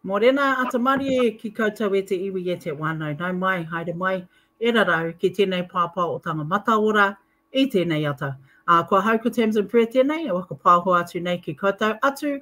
Morena atamari e ki koutou e te iwi e te wānau. Nau mai, haere mai, e rarau ki tēnei pāpā o tanga mataora i tēnei ata. Kua hauka terms and prayer tēnei, e waka pāho atu nei ki koutou atu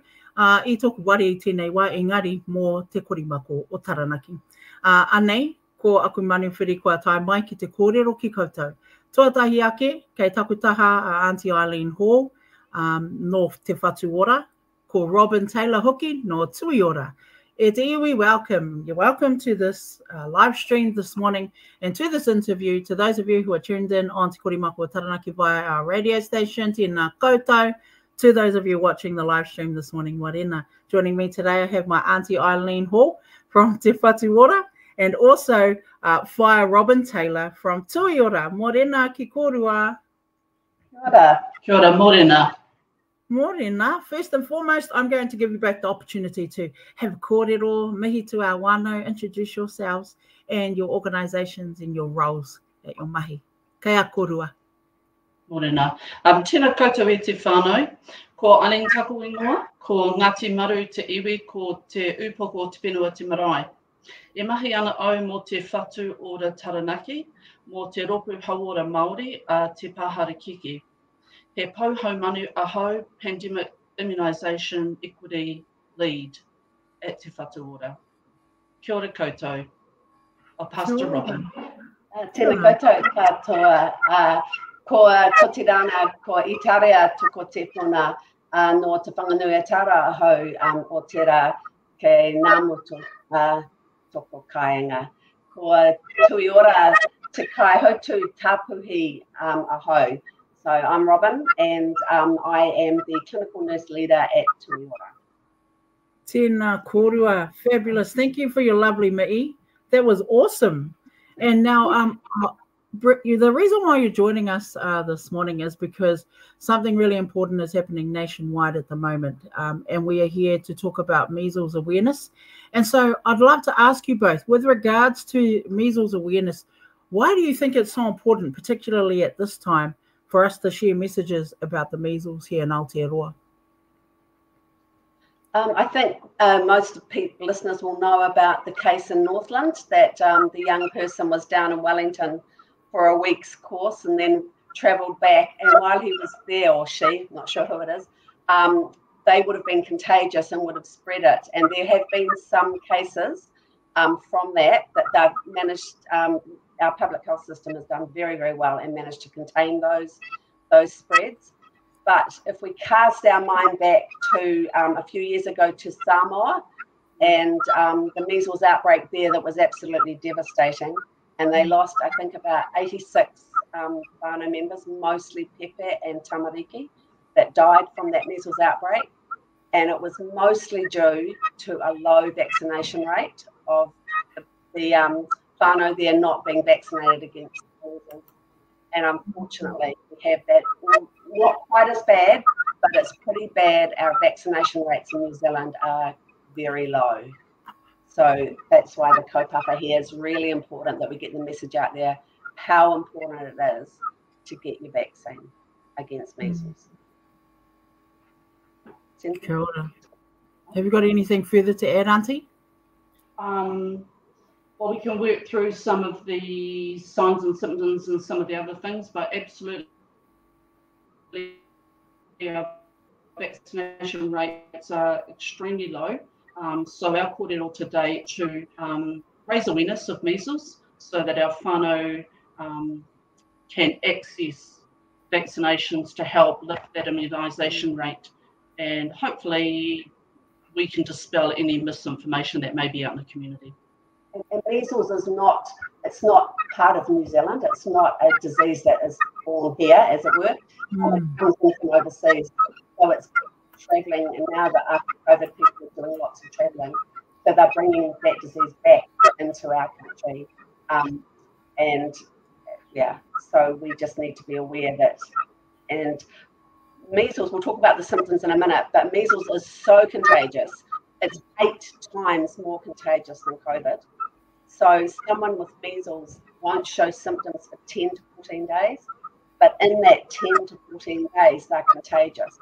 i toku wari i tēnei wā, engari mō te korimako o Taranaki. Anei, ko aku manu whiri kua tai mai ki te kōrero ki koutou. Tuatahi ake, kei takutaha Auntie Eileen Hall, no te whatu ora, ko Robin Taylor hoki no tui ora. E te iwi, welcome. You're welcome to this live stream this morning and to this interview. To those of you who are tuned in on Te Korimako o Taranaki via our radio station, tēnā koutou. To those of you watching the live stream this morning, morena. Joining me today, I have my Auntie Eileen Hall from Te Whatu Ora and also Whaia Robin Taylor from Tui Ora. Morena ki korua. Kia ora. Kia ora, morena. Morena. First and foremost, I'm going to give you back the opportunity to have a kōrero, mihi to our wānau, introduce yourselves and your organisations and your roles at your mahi. Kia korua. Morena. Tēnā koutou e te whānau. Ko Eileen Taku ingoa, ko Ngāti Maru te iwi, ko te upoko o te whenua te marae. E mahi ana au mō te whatu ora Taranaki, mō te ropu hauora Māori a te pāhara kiki. He pauhau manu ahau Pandemic Immunisation Equity Lead at Te Whatu Ora. Kia ora koutou. I'll pass to Robin. Tēnā koutou katoa. Ko Totirana, ko Itarea tuko te puna no te whanganui atara ahau o tērā kei Ngāmutu toko kāinga. Ko Tui Ora te kai hautu tāpuhi ahau. So I'm Robin and I am the clinical nurse leader at Tui Ora. Tēnā korua. Fabulous. Thank you for your lovely mi'i. That was awesome. And now the reason why you're joining us this morning is because something really important is happening nationwide at the moment. And we are here to talk about measles awareness. And so I'd love to ask you both, with regards to measles awareness, why do you think it's so important, particularly at this time, for us to share messages about the measles here in Aotearoa? I think most listeners will know about the case in Northland that the young person was down in Wellington for a week's course and then travelled back. And while he was there, or she, not sure who it is, they would have been contagious and would have spread it. And there have been some cases from that they've managed, our public health system has done very, very well and managed to contain those spreads. But if we cast our mind back to a few years ago to Samoa and the measles outbreak there, that was absolutely devastating. And they lost, I think, about 86 whānau members, mostly Pepe and Tamariki, that died from that measles outbreak. And it was mostly due to a low vaccination rate of the whānau there not being vaccinated against measles. And unfortunately, we have that, not quite as bad, but it's pretty bad. Our vaccination rates in New Zealand are very low. So that's why the kaupapa here is really important, that we get the message out there how important it is to get your vaccine against measles. Kia ora. Have you got anything further to add, Auntie? Well, we can work through some of the signs and symptoms and some of the other things, but absolutely our vaccination rates are extremely low. So our kōrero today to raise awareness of measles so that our whānau can access vaccinations to help lift that immunisation rate, and hopefully we can dispel any misinformation that may be out in the community. And measles is not, it's not part of New Zealand. It's not a disease that is born here, as it were. It comes in from overseas. So it's travelling, and now that after COVID, people are doing lots of travelling. So they're bringing that disease back into our country. And yeah, so we just need to be aware that, and measles, we'll talk about the symptoms in a minute, but measles is so contagious. It's 8 times more contagious than COVID. So someone with measles won't show symptoms for 10 to 14 days, but in that 10 to 14 days, they're contagious.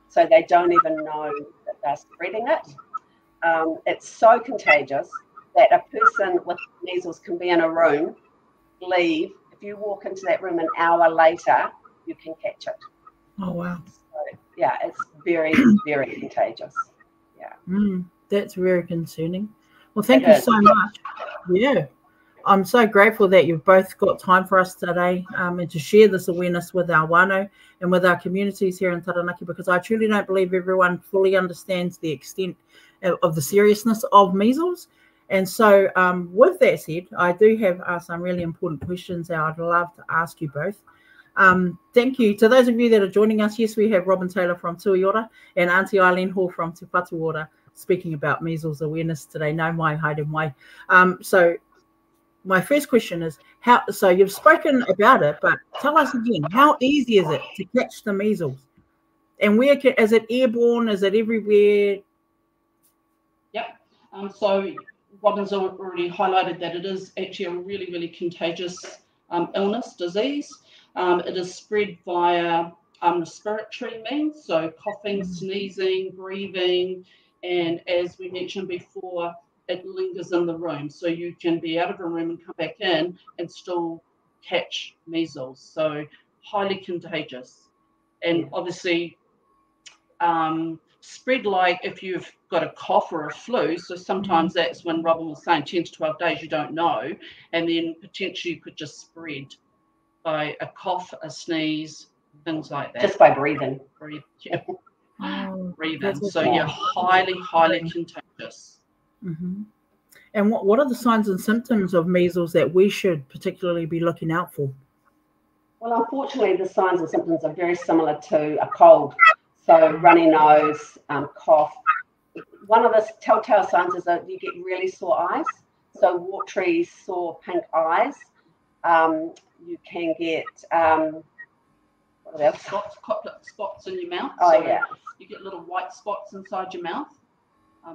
So they don't even know that they're spreading it. it's so contagious that a person with measles can be in a room, leave. If you walk into that room an hour later, you can catch it. Oh, wow. So, yeah, it's very, very contagious. Yeah. That's very concerning. Well, thank you so much. Yeah. I'm so grateful that you've both got time for us today and to share this awareness with our whānau and with our communities here in Taranaki, because I truly don't believe everyone fully understands the extent of the seriousness of measles. And so with that said, I do have some really important questions that I'd love to ask you both. Thank you. To those of you that are joining us, yes, we have Robin Taylor from Tuiora and Auntie Eileen Hall from Te Whatuora speaking about measles awareness today. No mai, haere mai. So my first question is, so you've spoken about it, but tell us again, how easy is it to catch the measles? And where is it airborne? Is it everywhere? Yep. So Robin's already highlighted that it is actually a really, really contagious illness, disease. It is spread via respiratory means, so coughing, sneezing, breathing, and as we mentioned before, it lingers in the room. So you can be out of a room and come back in and still catch measles. So highly contagious. And obviously spread like if you've got a cough or a flu. So sometimes that's when Robin was saying 10 to 12 days, you don't know. And then potentially you could just spread by a cough, a sneeze, things like that. Just by breathing. Yeah. Breathing. So yeah, you're highly, highly contagious. And what are the signs and symptoms of measles that we should particularly be looking out for? Well, unfortunately, the signs and symptoms are very similar to a cold. So runny nose, cough. One of the telltale signs is that you get really sore eyes. So watery, sore pink eyes. You can get what else? Spots in your mouth. Oh, so yeah. You get little white spots inside your mouth.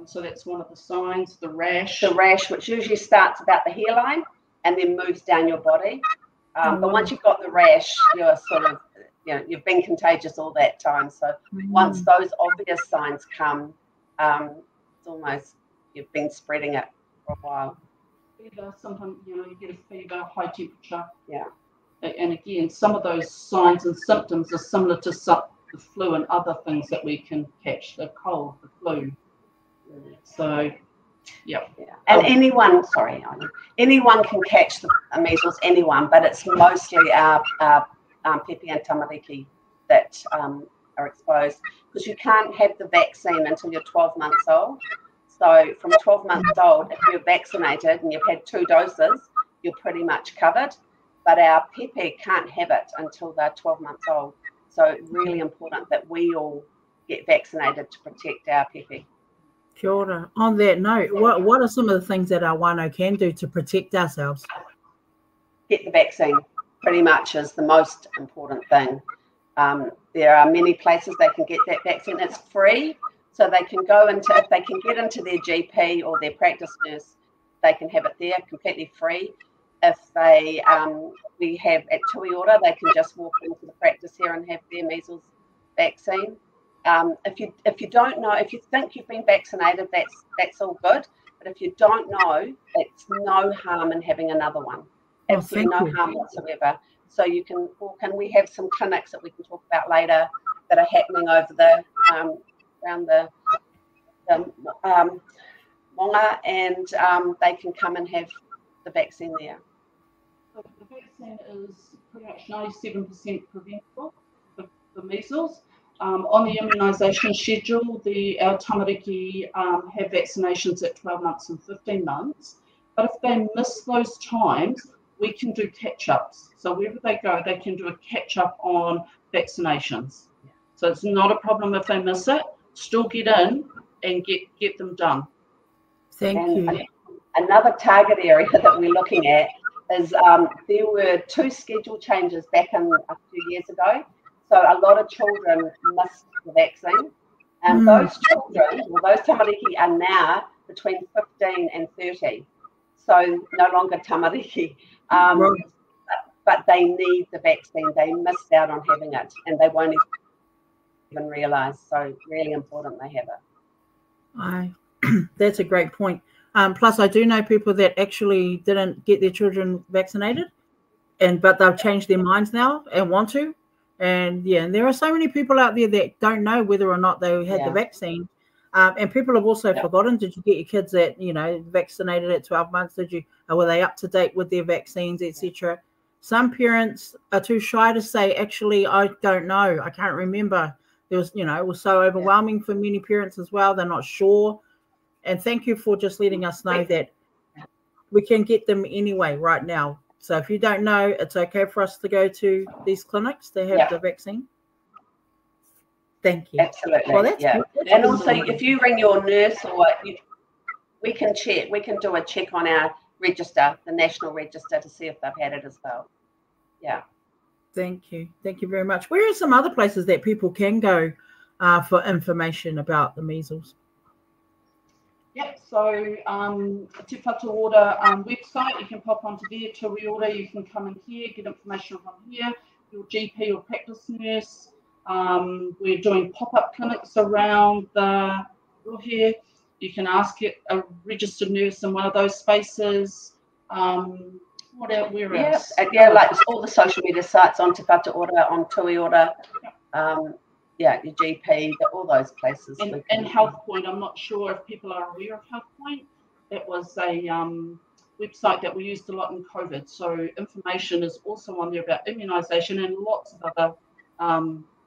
So that's one of the signs. The rash. The rash, which usually starts about the hairline and then moves down your body. But once you've got the rash, you're sort of, you've been contagious all that time. So once those obvious signs come, it's almost you've been spreading it for a while. Fever, sometimes, you get a fever, high temperature. Yeah. And again, some of those signs and symptoms are similar to the flu and other things that we can catch, the cold, the flu. So, yeah. And anyone can catch the measles, but it's mostly our pepe and tamariki that are exposed, because you can't have the vaccine until you're 12 months old. So from 12 months old, if you're vaccinated and you've had 2 doses, you're pretty much covered. But our pepe can't have it until they're 12 months old. So really important that we all get vaccinated to protect our pepe. Kia ora. On that note, what are some of the things that our whānau can do to protect ourselves? Get the vaccine, pretty much is the most important thing. There are many places they can get that vaccine. It's free, so they can if they can get into their GP or their practice nurse, they can have it there completely free. If they, we have at Tuiora, they can just walk into the practice here and have their measles vaccine. If you don't know, if you think you've been vaccinated, that's all good. But if you don't know, it's no harm in having another one. Absolutely no harm whatsoever. So you can walk in. We have some clinics that we can talk about later that are happening over the around the Monga, and they can come and have the vaccine there. So the vaccine is pretty much 97% preventable for measles. On the immunisation schedule, our tamariki have vaccinations at 12 months and 15 months. But if they miss those times, we can do catch-ups. So wherever they go, they can do a catch-up on vaccinations. So it's not a problem if they miss it. Still get in and get them done. Thank you. Another target area that we're looking at is there were 2 schedule changes back in a few years ago. So a lot of children missed the vaccine. And those children, those tamariki are now between 15 and 30. So no longer tamariki. But they need the vaccine. They missed out on having it, and they won't even realise. So really important they have it. That's a great point. Plus, I do know people that actually didn't get their children vaccinated, but they've changed their minds now and want to. And yeah, and there are so many people out there that don't know whether or not they had the vaccine. And people have also forgotten, did you get your kids vaccinated at 12 months? Were they up to date with their vaccines, etc.? Some parents are too shy to say, actually, I don't know. I can't remember. There was, it was so overwhelming for many parents as well. They're not sure. And thank you for just letting us know that we can get them anyway right now. So if you don't know, it's okay for us to go to these clinics to have the vaccine. Thank you. Absolutely. Well, that's good. And also, if you ring your nurse, we can check. We can do a check on our register, the national register, to see if they've had it as well. Yeah. Thank you. Thank you very much. Where are some other places that people can go for information about the measles? Yep, so Te Whatu Ora website, you can pop onto there, Te Ora, you can come in here, get information from here, your GP or practice nurse. We're doing pop-up clinics around the here. You can ask a registered nurse in one of those spaces. What else? Where else? Yeah, like all the social media sites on Te Whatu Ora, on Tui Ora. Your GP, all those places. And HealthPoint, I'm not sure if people are aware of HealthPoint. It was a website that we used a lot in COVID. So information is also on there about immunisation and lots of other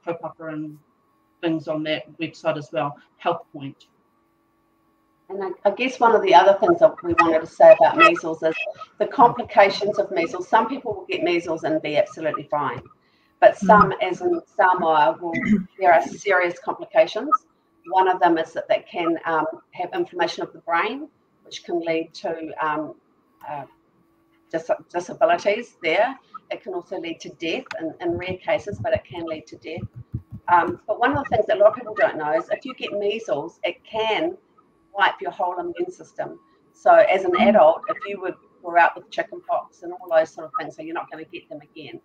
kaupapa and things on that website as well, HealthPoint. And I guess one of the other things that we wanted to say about measles is the complications of measles. Some people will get measles and be absolutely fine. But some, as in Samoa, there are serious complications. One of them is that they can have inflammation of the brain, which can lead to disabilities there. It can also lead to death in rare cases, but it can lead to death. But one of the things that a lot of people don't know is if you get measles, it can wipe your whole immune system. So as an adult, if you were out with chickenpox and all those sort of things, so you're not going to get them again.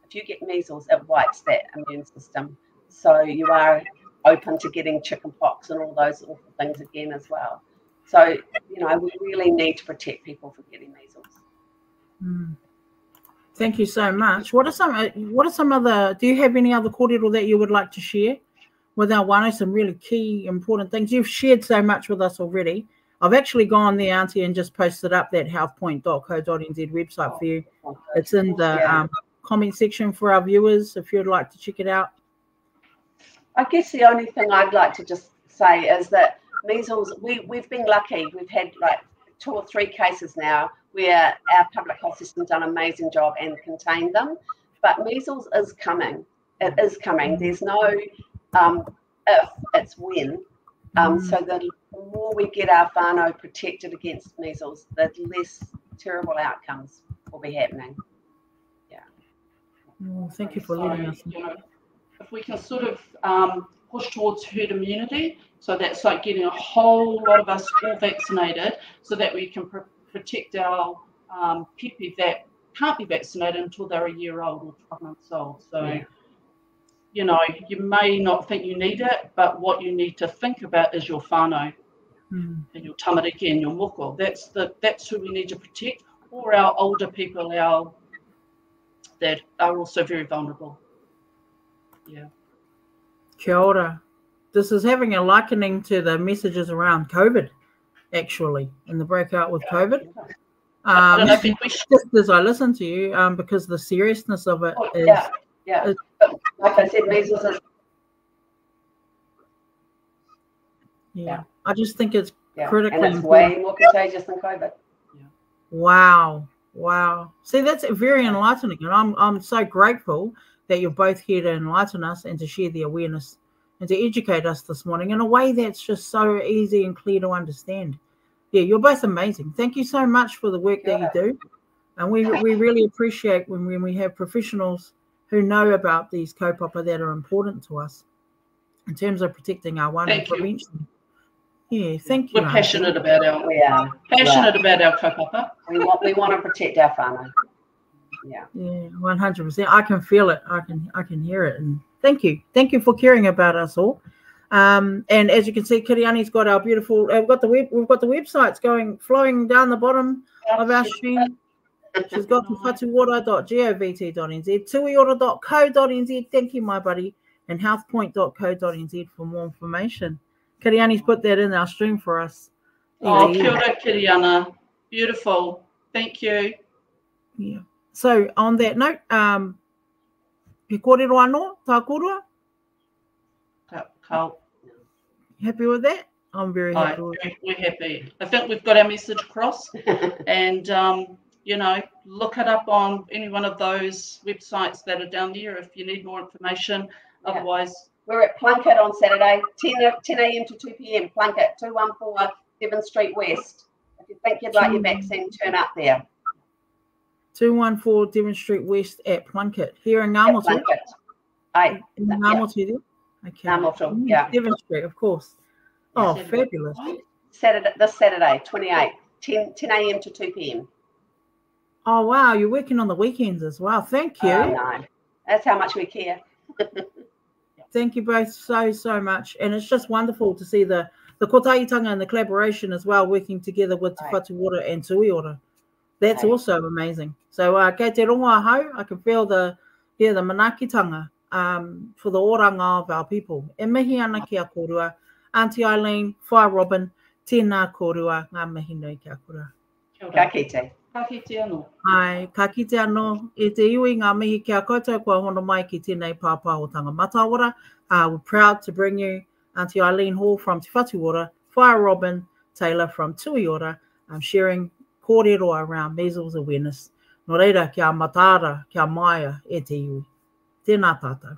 If you get measles, it wipes that immune system. So you are open to getting chickenpox and all those awful things again as well. So, we really need to protect people from getting measles. Thank you so much. What are some other, do you have any other kōrero that you would like to share with our whānau, some really key, important things? You've shared so much with us already. I've actually gone there, Auntie, and just posted up that healthpoint.co.nz website for you. It's in the comment section for our viewers if you'd like to check it out. I guess the only thing I'd like to just say is that measles, we've been lucky. We've had like 2 or 3 cases now where our public health system's done an amazing job and contained them. But measles is coming. It is coming. There's no if, it's when. So the more we get our whānau protected against measles, the less terrible outcomes will be happening. Well, thank you for letting us know. If we can sort of push towards herd immunity, so that's like getting a whole lot of us all vaccinated so that we can protect our pepe that can't be vaccinated until they're a year old or 12 months old. So, you may not think you need it, but what you need to think about is your whānau and your tamariki and your moko. That's who we need to protect, or our older people, that are also very vulnerable. Yeah. Kia ora. This is having a likening to the messages around COVID, actually, in the breakout with COVID. Just as I listen to you, because the seriousness of it is... Yeah. Like I said, measles is... Yeah. I just think it's critically and it's way more contagious than COVID. Yeah. Wow. See, that's very enlightening, and I'm so grateful that you're both here to enlighten us and to share the awareness and to educate us this morning in a way that's just so easy and clear to understand. Yeah, you're both amazing. Thank you so much for the work that you do, and we really appreciate when we have professionals who know about these kaupapa that are important to us in terms of protecting our whānau prevention. Yeah, thank you. We're passionate about our kaupapa. We want to protect our whānau. Yeah. Yeah, 100%. I can feel it. I can hear it. And thank you for caring about us all. And as you can see, Kiriani's got our beautiful. We've got the websites flowing down the bottom of our screen. She's got the whatuora.govt.nz, tuiora.co.nz. Thank you, my buddy, and healthpoint.co.nz for more information. Kiriani's put that in our stream for us. Oh, kia ora, Kiriana. Beautiful. Thank you. Yeah. So on that note, he kōrero anō, tā kōrua? Happy with that? I'm very happy with that. We're happy. I think we've got our message across. And, you know, look it up on any one of those websites that are down there if you need more information. Yeah. Otherwise... We're at Plunket on Saturday, 10 a.m. to 2 p.m. Plunket, 214 Devon Street West. If you think you'd like your vaccine, turn up there. 214 Devon Street West at Plunket. Here in Ngamotu. Aye. In Ngamotu there? Okay. Ngamotu, yeah. Devon Street, of course. Oh, fabulous. This Saturday, 28, 10 a.m. to 2 p.m. Oh, wow. You're working on the weekends as well. Thank you. No. That's how much we care. Thank you both so much. And it's just wonderful to see the kotaitanga and the collaboration as well, working together with Te Whatuora and Tuiora. That's also amazing. So, kei te rongoa hau, I can feel the manakitanga for the oranga of our people. E mihi ana ki a korua. Auntie Eileen, Whai Robin, tēnā korua, ngā mihi nui ki a korua. Ka kite. Ka kite anō. Ai, ka kite anō. E te iwi ngā mihi ki a koutou, kua hono mai ki tēnei pāpā o tanga Mataora. We're proud to bring you Auntie Eileen Hall from Te Whatuora, Whai Robin Taylor from Tuiora, sharing kōrero around measles awareness. Nō reira, kia matara, kia maia, e te iwi. Tēnā tātou.